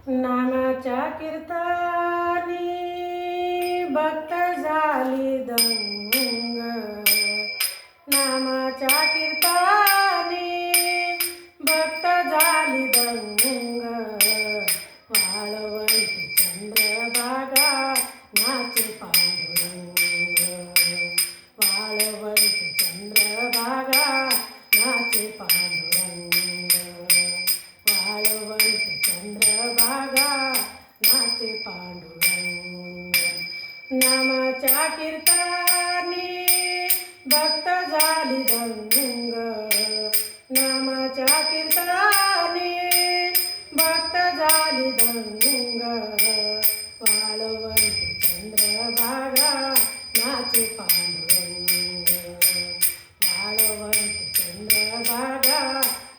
नामाच्या कीर्तनी भक्त झाली दंग, नामाच्या कीर्तनी भक्त झाली दंग. वाळवंटी चंद्रभागा नाचे पांडुरंग, वाळवंटी चंद्रभागा नाचे पांडुरंग, वाळवंटी चंद्रभागा नाचे पांडुरंग. नामाच्या कीर्तनी भक्त झाली दंग, नामाच्या कीर्तनी भक्त झाली दंग. वाळवंटी चंद्रभागा नाचे पांडुरंग, वाळवंटी चंद्रभागा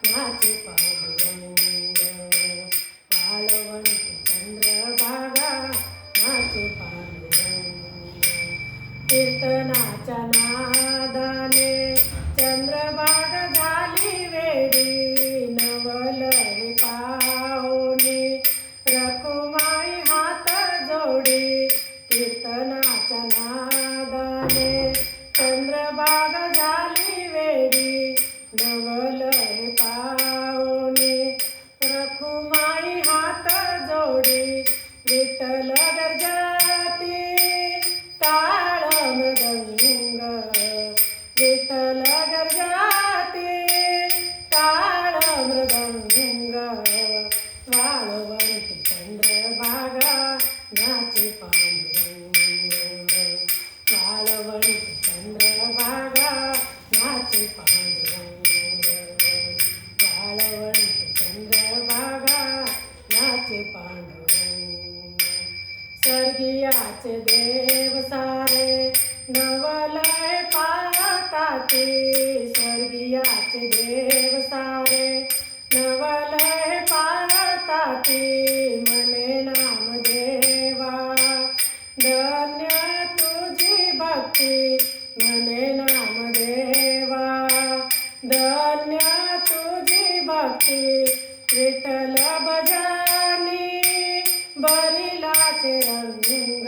नाचे पांडुरंग, वाळवंटी चंद्रभागा नाचे पांडुरंग. कीर्तनाच्या नादाने चंद्रभागा झाली वेडी, नवलय पाहुनी रखुमाई हात जोडी. कीर्तनाच्या नादाने चंद्रभागा झाली वेडी, नवलय पाहुनी रखुमाई हात जोडी. विठ्ठल गर्जती टाळ मृदंग, विठ्ठल गर्जती टाळ मृदंग. वाळवंटी चंद्रभागा नाचे पांडुरंग, वाळवंटी चंद्रभागा नाचे पांडुरंग, वाळवंटी चंद्रभागा नाचे पांडुरंग. स्वर्गीयाचे देव सारे नवलय पाहताती, स्वर्गीयाचे देव सारे नवलय पाहताती. मने नामदेवा धन्य तुझी भक्ती, मने नामदेवा धन्य तुझी भक्ती. विठ्ठल भजनी भरिलाचे रंग,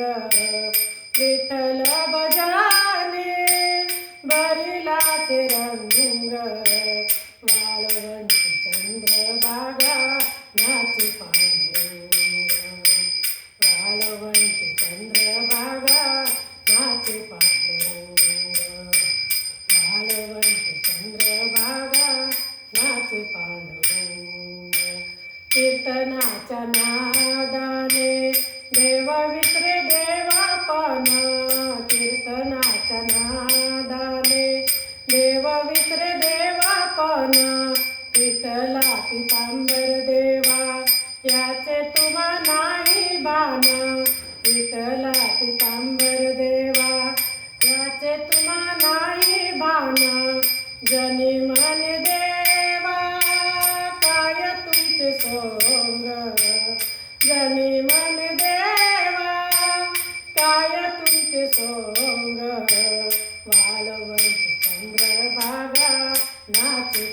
विठ्ठल भजनी भरिलाचे रंग. वाळवंटी चंद्रभागा नाचे पांडुरंग, वाळवंटी चंद्रभागा नाचे पांडुरंग, वाळवंटी चंद्रभागा नाचे पांडुरंग. कीर्तनाच्या नादाने देव विसरे देवापण, कीर्तनाच्या नादाने देव विसरे देवापण. विठ्ठला पीतांबर देवा याचे तुम्हा नाही भान, विठ्ठला पीतांबर देवा याचे तुम्हा नाही भान. जनी मन देवा काय तुमचे सोंग, जनी मन देवा काय तुमचे सोंग. वाळवंटी चंद्रभागा नाचे